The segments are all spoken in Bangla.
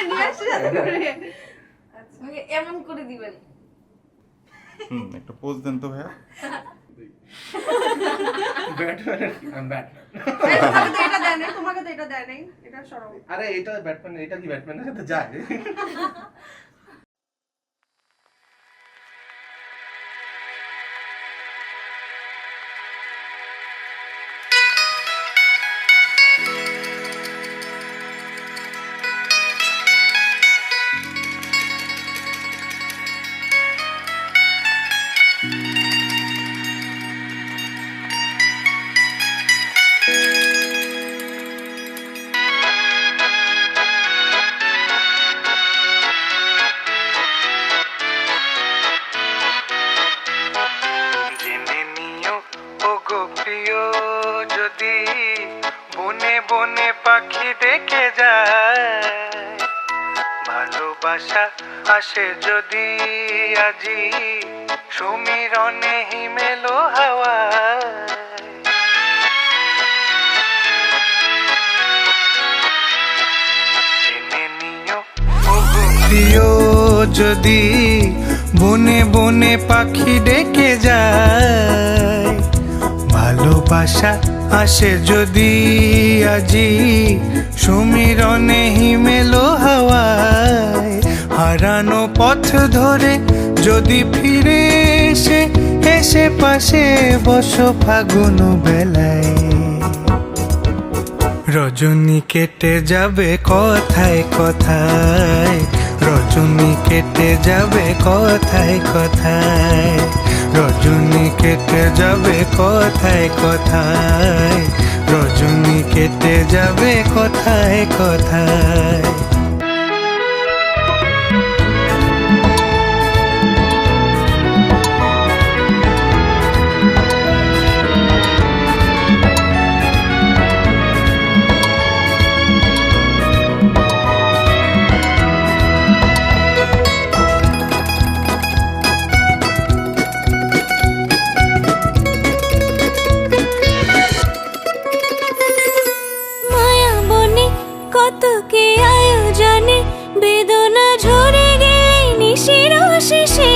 করে নিয়ে আসে যাতে করে আচ্ছা এমন করে দিবেন একটা পোজ দেন তো ভাইয়া ব্যাটম্যান এটা দেন নাই তোমাকে তো এটা দেন নাই এটা সরাও আরে এটা ব্যাটম্যান এটা কি ব্যাটম্যানের সাথে যায় যদি বনে বনে পাখি ডেকে যায় ভালোবাসা আসে যদি আজি সমীরণে হিমেলো হাওয়া জেনে নিও ওগো প্রিয় যদি বনে বনে পাখি ডেকে যায় ভালোবাসা আসে যদি আজি সমীরণে হিমেলো হাওয়ায় হারানো পথ ধরে যদি ফিরে এসে এসে পাশে বসো ফাগুন বেলায় রজনী কেটে যাবে কথায় কথায় রজনী কেটে যাবে কথায় কথায় রজনী কেটে যাবে কথায় কথায় রজনী কেটে যাবে কথায় কথায় কত কি আয়োজনে বেদনা ঝরে গেলে নিশির শেষে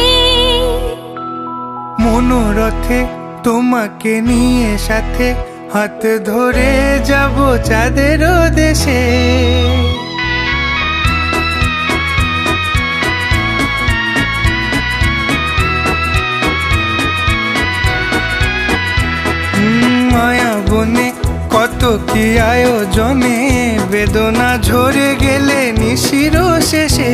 মনোরথে তোমাকে নিয়ে সাথে হাত ধরে যাব চাঁদের দেশে মায়া বনে কত কি আয়োজনে বেদনা ঝরে গেলে নিশির শেষে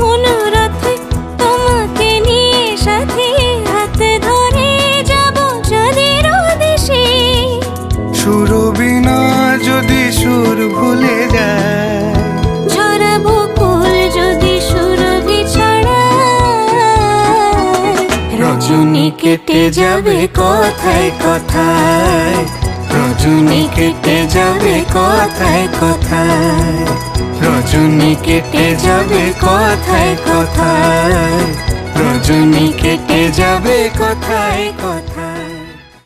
মনোরথে তোমাকে নিয়ে সাথে হাত ধরে যাব চাঁদের দেশে সুরবিনা যদি সুর ভুলে যায় ঝরাবো ফুল যদি সুরভি ছড়ায় রজনী কেটে যাবে কথায় কথায় রজনী কেটে যাবে কথায় কথায় রজনী কেটে যাবে কথায় কথায় রজনী কেটে যাবে কথায় কথায়